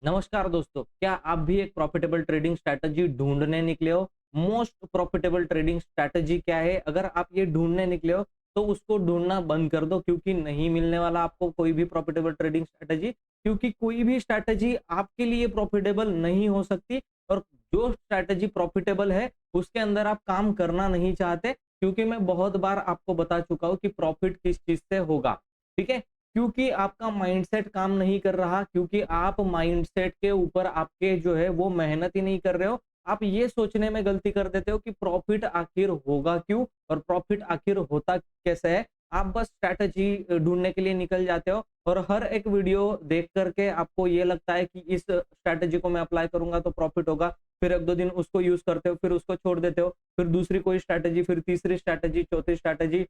नमस्कार दोस्तों, क्या आप भी एक प्रॉफिटेबल ट्रेडिंग स्ट्रैटेजी ढूंढने निकले हो? मोस्ट प्रॉफिटेबल ट्रेडिंग स्ट्रैटेजी क्या है? अगर आप ये ढूंढने निकले हो तो उसको ढूंढना बंद कर दो, क्योंकि नहीं मिलने वाला आपको कोई भी प्रॉफिटेबल ट्रेडिंग स्ट्रैटेजी। क्योंकि कोई भी स्ट्रैटेजी आपके लिए प्रॉफिटेबल नहीं हो सकती। और जो स्ट्रैटेजी प्रॉफिटेबल है उसके अंदर आप काम करना नहीं चाहते, क्योंकि मैं बहुत बार आपको बता चुका हूँ कि प्रॉफिट किस चीज से होगा। ठीक है, क्योंकि आपका माइंडसेट काम नहीं कर रहा, क्योंकि आप माइंडसेट के ऊपर आपके जो है वो मेहनत ही नहीं कर रहे हो। आप ये सोचने में गलती कर देते हो कि प्रॉफिट आखिर होगा क्यों और प्रॉफिट आखिर होता कैसे है। आप बस स्ट्रैटेजी ढूंढने के लिए निकल जाते हो और हर एक वीडियो देख करके आपको ये लगता है कि इस स्ट्रैटेजी को मैं अप्लाई करूंगा तो प्रॉफिट होगा। फिर एक दो दिन उसको यूज करते हो, फिर उसको छोड़ देते हो, फिर दूसरी कोई स्ट्रैटेजी, फिर तीसरी स्ट्रैटेजी, चौथी स्ट्रैटेजी,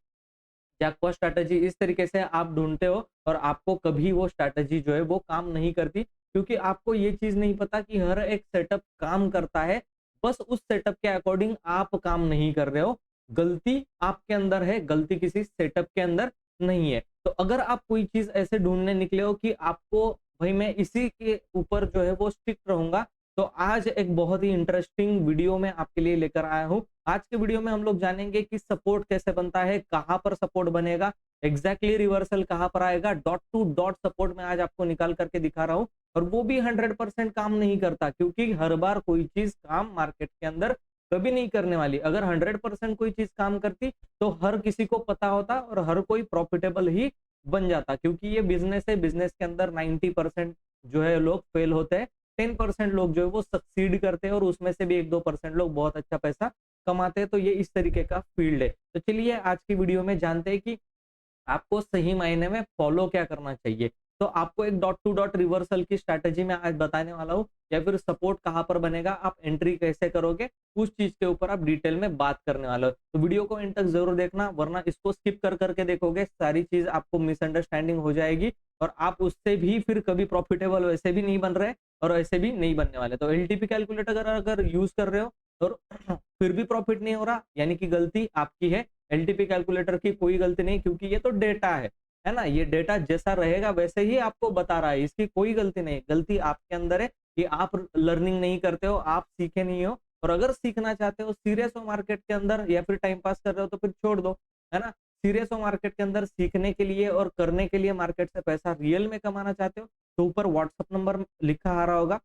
जैकपॉट स्ट्रैटेजी, इस तरीके से आप ढूंढते हो और आपको कभी वो स्ट्रैटेजी जो है वो काम नहीं करती, क्योंकि आपको ये चीज नहीं पता कि हर एक सेटअप काम करता है। बस उस सेटअप के अकॉर्डिंग आप काम नहीं कर रहे हो। गलती आपके अंदर है, गलती किसी सेटअप के अंदर नहीं है। तो अगर आप कोई चीज ऐसे ढूंढने निकले हो कि आपको भाई मैं इसी के ऊपर जो है वो स्ट्रिक्ट रहूंगा, तो आज एक बहुत ही इंटरेस्टिंग वीडियो मैं आपके लिए लेकर आया हूँ। आज के वीडियो में हम लोग जानेंगे कि सपोर्ट कैसे बनता है, कहाँ पर सपोर्ट बनेगा, एग्जैक्टली रिवर्सल कहाँ पर आएगा, डॉट टू डॉट सपोर्ट मैं आज आपको निकाल करके दिखा रहा हूँ। और वो भी 100% काम नहीं करता, क्योंकि हर बार कोई चीज काम मार्केट के अंदर कभी नहीं करने वाली। अगर 100% कोई चीज काम करती तो हर किसी को पता होता और हर कोई प्रॉफिटेबल ही बन जाता, क्योंकि ये बिजनेस है। बिजनेस के अंदर 90% जो है लोग फेल होते हैं, 10% लोग जो है वो सक्सीड करते हैं और उसमें से भी 1-2% लोग बहुत अच्छा पैसा कमाते हैं। तो ये इस तरीके का फील्ड है। तो चलिए आज की वीडियो में जानते हैं कि आपको सही मायने में फॉलो क्या करना चाहिए। तो आपको एक डॉट टू डॉट रिवर्सल की स्ट्रैटेजी मैं आज बताने वाला हूँ, या फिर सपोर्ट कहाँ पर बनेगा, आप एंट्री कैसे करोगे, उस चीज के ऊपर आप डिटेल में बात करने वाले हो। तो वीडियो को एंड तक जरूर देखना, वरना इसको स्किप कर करके देखोगे सारी चीज आपको मिसअंडरस्टैंडिंग हो जाएगी और आप उससे भी फिर कभी प्रॉफिटेबल वैसे भी नहीं बन रहे और ऐसे भी नहीं बनने वाले। तो एलटीपी कैलकुलेटर अगर अगर यूज कर रहे हो और फिर भी प्रॉफिट नहीं हो रहा, यानी कि गलती आपकी है। एलटीपी कैलकुलेटर की कोई गलती नहीं, क्योंकि ये तो डेटा है ना। ये डेटा जैसा रहेगा वैसे ही आपको बता रहा है, इसकी कोई गलती नहीं। गलती आपके अंदर है कि आप लर्निंग नहीं करते हो, आप सीखे नहीं हो। और अगर सीखना चाहते हो, सीरियस हो मार्केट के अंदर, या फिर टाइम पास कर रहे हो तो फिर छोड़ दो, है ना। सीरियस हो मार्केट के अंदर, सीखने के लिए और करने के लिए, मार्केट से पैसा रियल में कमाना चाहते हो, तो ऊपर व्हाट्सअप नंबर लिखा आ रहा होगा,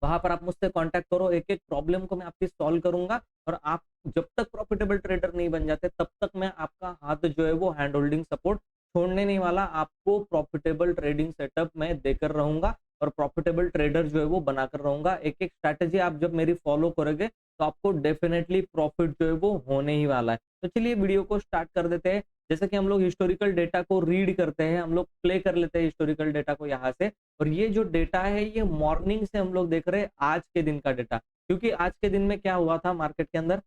वहां पर आप मुझसे कांटेक्ट करो। एक एक प्रॉब्लम को मैं आपकी सॉल्व करूंगा। और आप जब तक प्रॉफिटेबल ट्रेडर नहीं बन जाते तब तक मैं आपका हाथ जो है वो हैंड होल्डिंग सपोर्ट छोड़ने नहीं वाला। आपको प्रॉफिटेबल ट्रेडिंग सेटअप मैं देकर रहूंगा और प्रॉफिटेबल ट्रेडर जो है वो बनाकर रहूंगा। एक एक स्ट्रैटेजी आप जब मेरी फॉलो करोगे तो आपको डेफिनेटली प्रॉफिट जो है वो होने ही वाला है। तो चलिए वीडियो को स्टार्ट कर देते हैं। जैसे कि हम लोग हिस्टोरिकल डेटा को रीड करते हैं, हम लोग प्ले कर लेते हैं हिस्टोरिकल डेटा को यहाँ से। और ये जो डेटा है ये मॉर्निंग से हम लोग देख रहे हैं, आज के दिन का डेटा, क्योंकि आज के दिन में क्या हुआ था मार्केट के अंदर।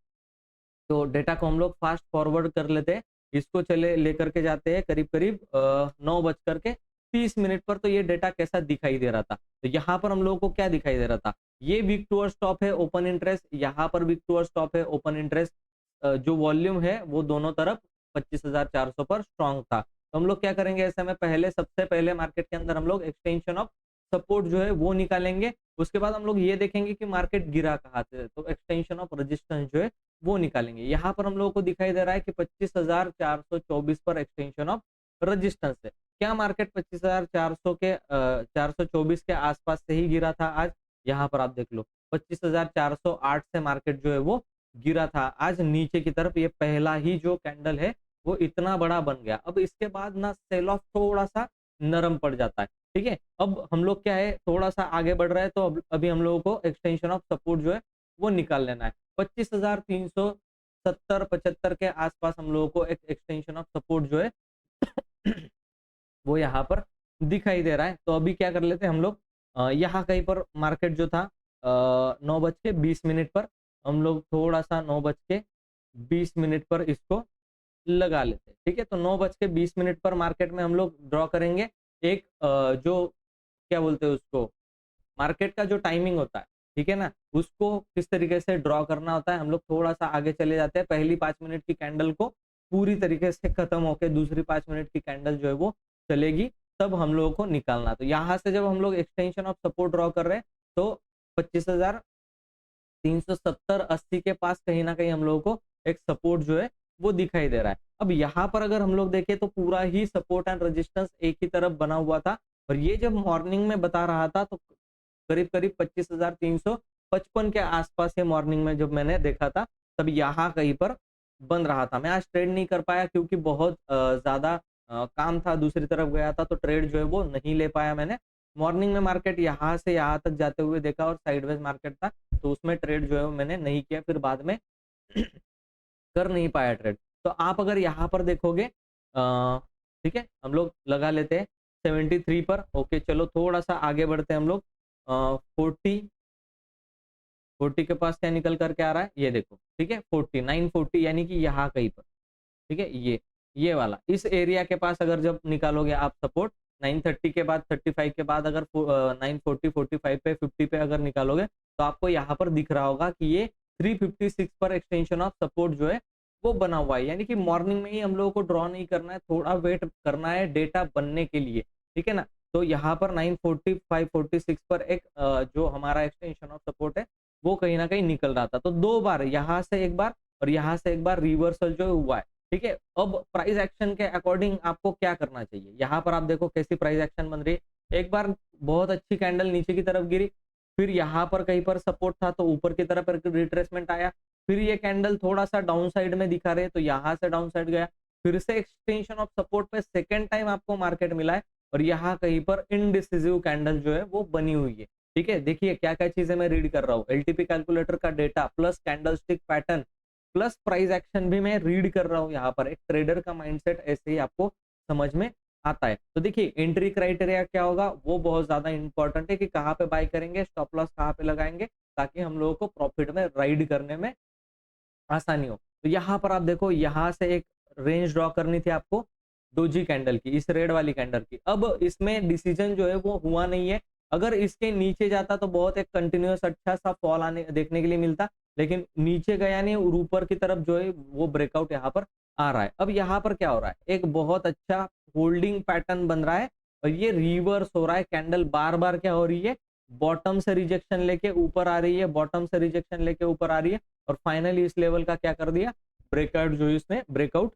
तो डेटा को हम लोग फास्ट फॉरवर्ड कर लेते हैं, इसको चले लेकर के जाते हैं करीब करीब 9:30 पर। तो ये डेटा कैसा दिखाई दे रहा था, तो यहाँ पर हम लोगों को क्या दिखाई दे रहा था, ये वीक टूअर स्टॉप है, ओपन इंटरेस्ट, यहाँ पर वीक टूअर स्टॉप है, ओपन इंटरेस्ट। जो वॉल्यूम है वो दोनों तरफ 25,400 पर स्ट्रांग था। तो हम लोग क्या करेंगे ऐसे में, पहले सबसे पहले मार्केट के अंदर हम लोग एक्सटेंशन ऑफ सपोर्ट जो है वो निकालेंगे। उसके बाद हम लोग ये देखेंगे कि मार्केट गिरा कहाँ से, तो एक्सटेंशन ऑफ रेजिस्टेंस जो है वो निकालेंगे। यहाँ पर हम लोगों को दिखाई दे रहा है कि 25,424 पर एक्सटेंशन ऑफ रेजिस्टेंस है। क्या मार्केट 25,400 के 424 के आसपास से ही गिरा था आज? यहाँ पर आप देख लो, 25,408 से मार्केट जो है वो गिरा था आज नीचे की तरफ। ये पहला ही जो कैंडल है वो इतना बड़ा बन गया। अब इसके बाद ना सेल ऑफ थोड़ा सा नरम पड़ जाता है। ठीक है, अब हम लोग क्या है, थोड़ा सा आगे बढ़ रहा है, तो अभी हम लोगों को एक्सटेंशन ऑफ सपोर्ट जो है वो निकाल लेना है। 25,370-75 के आसपास हम लोगों को एक एक्सटेंशन ऑफ सपोर्ट जो है वो यहाँ पर दिखाई दे रहा है। तो अभी क्या कर लेते हैं हम लोग, यहाँ कहीं पर मार्केट जो था 9:20 पर, हम लोग थोड़ा सा 9:20 पर इसको लगा लेते हैं। ठीक है, तो 9:20 पर मार्केट में हम लोग ड्रॉ करेंगे एक जो क्या बोलते हैं उसको, मार्केट का जो टाइमिंग होता है, ठीक है ना, उसको किस तरीके से ड्रॉ करना होता है। हम लोग थोड़ा सा आगे चले जाते हैं, पहली 5 मिनट की कैंडल को पूरी तरीके से खत्म होकर दूसरी 5 मिनट की कैंडल जो है वो चलेगी। तब हम लोगों को निकालना। तो यहाँ से जब हम लोग एक्सटेंशन ऑफ सपोर्ट ड्रॉ कर रहे हैं तो 25,370-80 के पास कहीं ना कहीं हम लोगों को एक सपोर्ट जो है वो दिखाई दे रहा है। अब यहाँ पर अगर हम लोग देखें तो पूरा ही सपोर्ट एंड रेजिस्टेंस एक ही तरफ बना हुआ था, और ये जब मॉर्निंग में बता रहा था तो करीब करीब 25,355 के आसपास ये मॉर्निंग में जब मैंने देखा था, तब यहाँ कहीं पर बन रहा था। मैं आज ट्रेड नहीं कर पाया क्योंकि बहुत ज्यादा काम था, दूसरी तरफ गया था, तो ट्रेड जो है वो नहीं ले पाया मैंने। मॉर्निंग में मार्केट यहाँ से यहाँ तक जाते हुए देखा और साइडवेज मार्केट था, तो उसमें ट्रेड जो है वो मैंने नहीं किया, फिर बाद में कर नहीं पाया ट्रेड। तो आप अगर यहाँ पर देखोगे, ठीक है, हम लोग लगा लेते हैं 73 पर। ओके, चलो थोड़ा सा आगे बढ़ते हैं हम लोग। 40 के पास क्या निकल करके आ रहा है, ये देखो, ठीक है, 4940, यानी कि यहाँ कहीं पर, ठीक है, ये वाला इस एरिया के पास अगर जब निकालोगे आप सपोर्ट 930 के बाद, 35 के बाद अगर 940 45 पे 50 पे अगर निकालोगे तो आपको यहाँ पर दिख रहा होगा कि ये 356 पर एक्सटेंशन ऑफ सपोर्ट जो है वो बना हुआ है। यानी कि मॉर्निंग में ही हम लोगों को ड्रॉ नहीं करना है, थोड़ा वेट करना है डेटा बनने के लिए, ठीक है ना। तो यहाँ पर 945 46 पर एक जो हमारा एक्सटेंशन ऑफ सपोर्ट है वो कहीं ना कहीं निकल रहा था। तो दो बार, यहाँ से एक बार और यहाँ से एक बार रिवर्सल जो हुआ है, ठीक है। अब प्राइस एक्शन के अकॉर्डिंग आपको क्या करना चाहिए, यहाँ पर आप देखो कैसी प्राइस एक्शन बन रही है। एक बार बहुत अच्छी कैंडल नीचे की तरफ गिरी, फिर यहाँ पर कहीं पर सपोर्ट था तो ऊपर की तरफ रिट्रेसमेंट आया, फिर ये कैंडल थोड़ा सा डाउन साइड में दिखा रहे, तो यहाँ से डाउन साइड गया, फिर से एक्सटेंशन ऑफ सपोर्ट पे सेकेंड टाइम आपको मार्केट मिला है, और यहाँ कहीं पर इनडिसिसिव कैंडल जो है वो बनी हुई है, ठीक है। देखिए क्या क्या चीजें मैं रीड कर रहा हूँ, एलटीपी कैलकुलेटर का data plus candlestick pattern plus price action भी मैं रीड कर रहा हूँ। यहाँ पर एक ट्रेडर का माइंडसेट ऐसे ही आपको समझ में आता है। तो देखिए एंट्री क्राइटेरिया क्या होगा वो बहुत ज्यादा इंपॉर्टेंट है कि कहाँ पे बाय करेंगे, स्टॉप लॉस कहाँ पे लगाएंगे, ताकि हम लोगों को प्रॉफिट में राइड करने में आसानी हो। तो यहाँ पर आप देखो, यहाँ से एक रेंज ड्रॉ करनी थी आपको डोजी कैंडल की, इस रेड वाली कैंडल की। अब इसमें डिसीजन जो है वो हुआ नहीं है, अगर इसके नीचे जाता तो बहुत एक कंटिन्यूअस अच्छा सा फॉल आने देखने के लिए मिलता, लेकिन नीचे गया नहीं और ऊपर की तरफ जो है वो ब्रेकआउट यहाँ पर आ रहा है। अब यहाँ पर क्या हो रहा है, एक बहुत अच्छा होल्डिंग पैटर्न बन रहा है और ये रिवर्स हो रहा है, कैंडल बार बार क्या हो रही है, बॉटम से रिजेक्शन लेके ऊपर आ रही है, बॉटम से रिजेक्शन लेके ऊपर आ रही है, और फाइनली इस लेवल का क्या कर दिया, ब्रेकआउट जो इसने ब्रेकआउट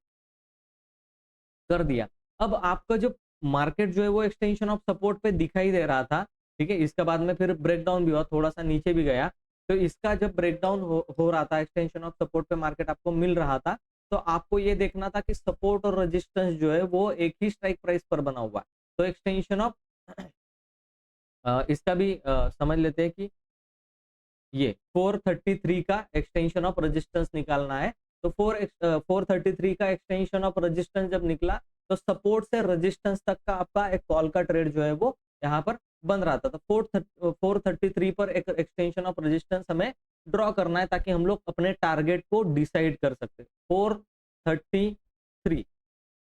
कर दिया। अब आपका जो मार्केट जो है वो एक्सटेंशन ऑफ सपोर्ट पे दिखाई दे रहा था, ठीक है, इसके बाद में फिर ब्रेकडाउन भी हुआ, थोड़ा सा नीचे भी गया। तो इसका जब ब्रेकडाउन हो रहा था, एक्सटेंशन ऑफ सपोर्ट पे मार्केट आपको मिल रहा था, तो आपको ये देखना था कि सपोर्ट और रेजिस्टेंस जो है वो एक ही स्ट्राइक प्राइस पर बना हुआ है। तो एक्सटेंशन ऑफ इसका भी समझ लेते हैं कि ये 433 का एक्सटेंशन ऑफ रेजिस्टेंस निकालना है। तो 433 का एक्सटेंशन ऑफ रेजिस्टेंस जब निकला तो सपोर्ट से रेजिस्टेंस तक का आपका एक कॉल का ट्रेड जो है वो यहाँ पर बन रहा था। तो 433 पर एक एक्सटेंशन ऑफ रेजिस्टेंस हमें ड्रॉ करना है, ताकि हम लोग अपने टारगेट को डिसाइड कर सकते। 433,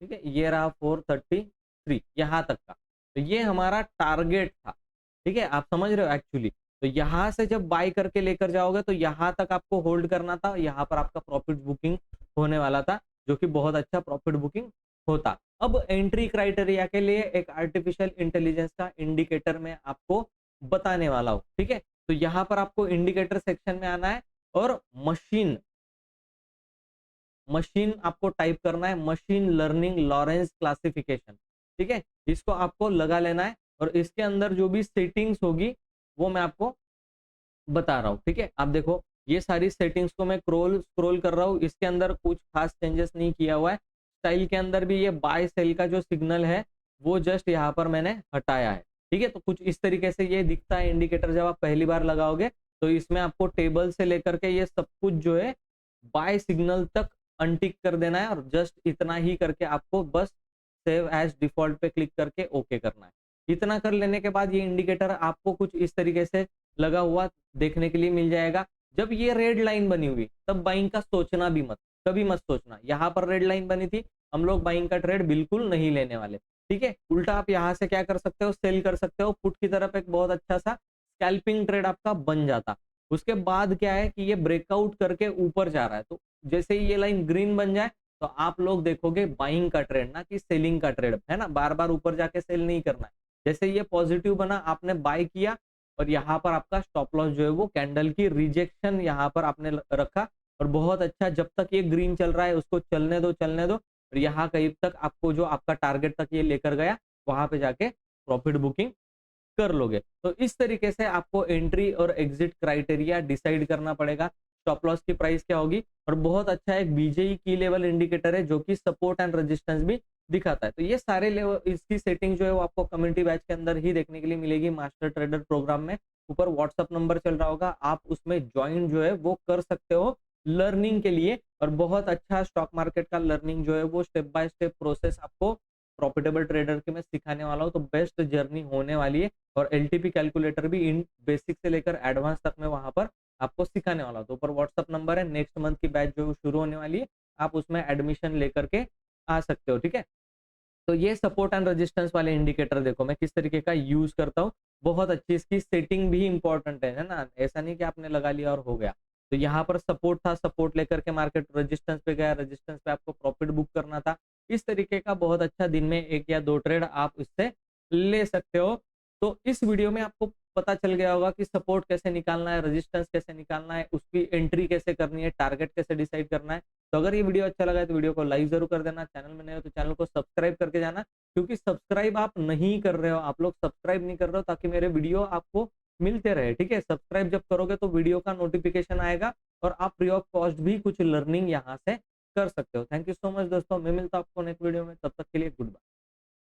ठीक है, ये रहा 433 यहाँ तक का, तो ये हमारा टारगेट था, ठीक है, आप समझ रहे हो एक्चुअली। तो यहाँ से जब बाय करके लेकर जाओगे तो यहाँ तक आपको होल्ड करना था, यहाँ पर आपका प्रॉफिट बुकिंग होने वाला था, जो कि बहुत अच्छा प्रॉफिट बुकिंग होता। अब एंट्री क्राइटेरिया के लिए एक आर्टिफिशियल इंटेलिजेंस का इंडिकेटर में आपको बताने वाला हूँ, ठीक है। तो यहाँ पर आपको इंडिकेटर सेक्शन में आना है और मशीन आपको टाइप करना है, मशीन लर्निंग लॉरेंस क्लासिफिकेशन, ठीक है, इसको आपको लगा लेना है, और इसके अंदर जो भी सेटिंग्स होगी वो मैं आपको बता रहा हूँ, ठीक है। आप देखो ये सारी सेटिंग्स को मैं स्क्रॉल कर रहा हूँ, इसके अंदर कुछ खास चेंजेस नहीं किया हुआ है। स्टाइल के अंदर भी ये बाय सेल का जो सिग्नल है वो जस्ट यहाँ पर मैंने हटाया है, ठीक है। तो कुछ इस तरीके से ये दिखता है इंडिकेटर जब आप पहली बार लगाओगे, तो इसमें आपको टेबल से लेकर के ये सब कुछ जो है बाय सिग्नल तक अनटिक कर देना है, और जस्ट इतना ही करके आपको बस सेव एज डिफॉल्ट पे क्लिक करके ओके करना है। इतना कर लेने के बाद ये इंडिकेटर आपको कुछ इस तरीके से लगा हुआ देखने के लिए मिल जाएगा। जब ये रेड लाइन बनी हुई तब बाइंग का सोचना भी मत, कभी मत सोचना। यहाँ पर रेड लाइन बनी थी, हम लोग बाइंग का ट्रेड बिल्कुल नहीं लेने वाले, ठीक है। उल्टा आप यहाँ से क्या कर सकते हो, सेल कर सकते हो, पुट की तरफ एक बहुत अच्छा सा स्कैल्पिंग ट्रेड आपका बन जाता। उसके बाद क्या है कि ये ब्रेकआउट करके ऊपर जा रहा है, तो जैसे ही ये लाइन ग्रीन बन जाए तो आप लोग देखोगे बाइंग का ट्रेड, ना कि सेलिंग का ट्रेड, है ना। बार बार ऊपर जाके सेल नहीं करना है। जैसे ये पॉजिटिव बना, आपने बाय किया और यहाँ पर आपका स्टॉप लॉस जो है वो कैंडल की रिजेक्शन यहाँ पर आपने रखा, और बहुत अच्छा, जब तक ये ग्रीन चल रहा है उसको चलने दो चलने दो, और यहाँ कहीं तक आपको जो आपका टारगेट तक ये लेकर गया, वहां पे जाके प्रॉफिट बुकिंग कर लोगे। तो इस तरीके से आपको एंट्री और एग्जिट क्राइटेरिया डिसाइड करना पड़ेगा। स्टॉप लॉस की प्राइस क्या होगी, और बहुत अच्छा एक बीजेई की लेवल इंडिकेटर है जो कि सपोर्ट एंड रेजिस्टेंस भी दिखाता है। तो ये सारे लेवल, इसकी सेटिंग जो है वो आपको कम्युनिटी बैच के अंदर ही देखने के लिए मिलेगी, मास्टर ट्रेडर प्रोग्राम में। ऊपर व्हाट्सअप नंबर चल रहा होगा, आप उसमें ज्वाइन जो है वो कर सकते हो लर्निंग के लिए। और बहुत अच्छा स्टॉक मार्केट का लर्निंग जो है वो स्टेप बाय स्टेप प्रोसेस आपको प्रॉफिटेबल ट्रेडर के मैं सिखाने वाला हूँ। तो बेस्ट जर्नी होने वाली है, और एलटीपी कैलकुलेटर भी इन बेसिक से लेकर एडवांस तक में वहां पर आपको सिखाने वाला हूँ। तो ऊपर व्हाट्सअप नंबर है, नेक्स्ट मंथ की बैच जो शुरू होने वाली है, आप उसमें एडमिशन लेकर के आ सकते हो, ठीक है। तो ये सपोर्ट एंड रेजिस्टेंस वाले इंडिकेटर देखो मैं किस तरीके का यूज करता हूँ। बहुत अच्छी इसकी सेटिंग भी इंपॉर्टेंट है ना। ऐसा नहीं कि आपने लगा लिया और हो गया। तो यहाँ पर सपोर्ट था, सपोर्ट लेकर के मार्केट रेजिस्टेंस पे गया, रेजिस्टेंस पे आपको प्रॉफिट बुक करना था। इस तरीके का बहुत अच्छा दिन में 1 या 2 ट्रेड आप इससे ले सकते हो। तो इस वीडियो में आपको पता चल गया होगा कि सपोर्ट कैसे निकालना है, रेजिस्टेंस कैसे निकालना है, उसकी एंट्री कैसे करनी है, टारगेट कैसे डिसाइड करना है। तो अगर ये वीडियो अच्छा लगा है तो वीडियो को लाइक जरूर कर देना, चैनल में नए हो तो चैनल को सब्सक्राइब करके जाना, क्योंकि सब्सक्राइब आप नहीं कर रहे हो, आप लोग सब्सक्राइब नहीं कर रहे हो ताकि मेरे वीडियो आपको मिलते रहे, ठीक है। सब्सक्राइब जब करोगे तो वीडियो का नोटिफिकेशन आएगा, और आप फ्री ऑफ कॉस्ट भी कुछ लर्निंग यहाँ से कर सकते हो। थैंक यू सो मच दोस्तों, मैं मिलता हूँ आपको नेक्स्ट वीडियो में, तब तक के लिए गुड बाय।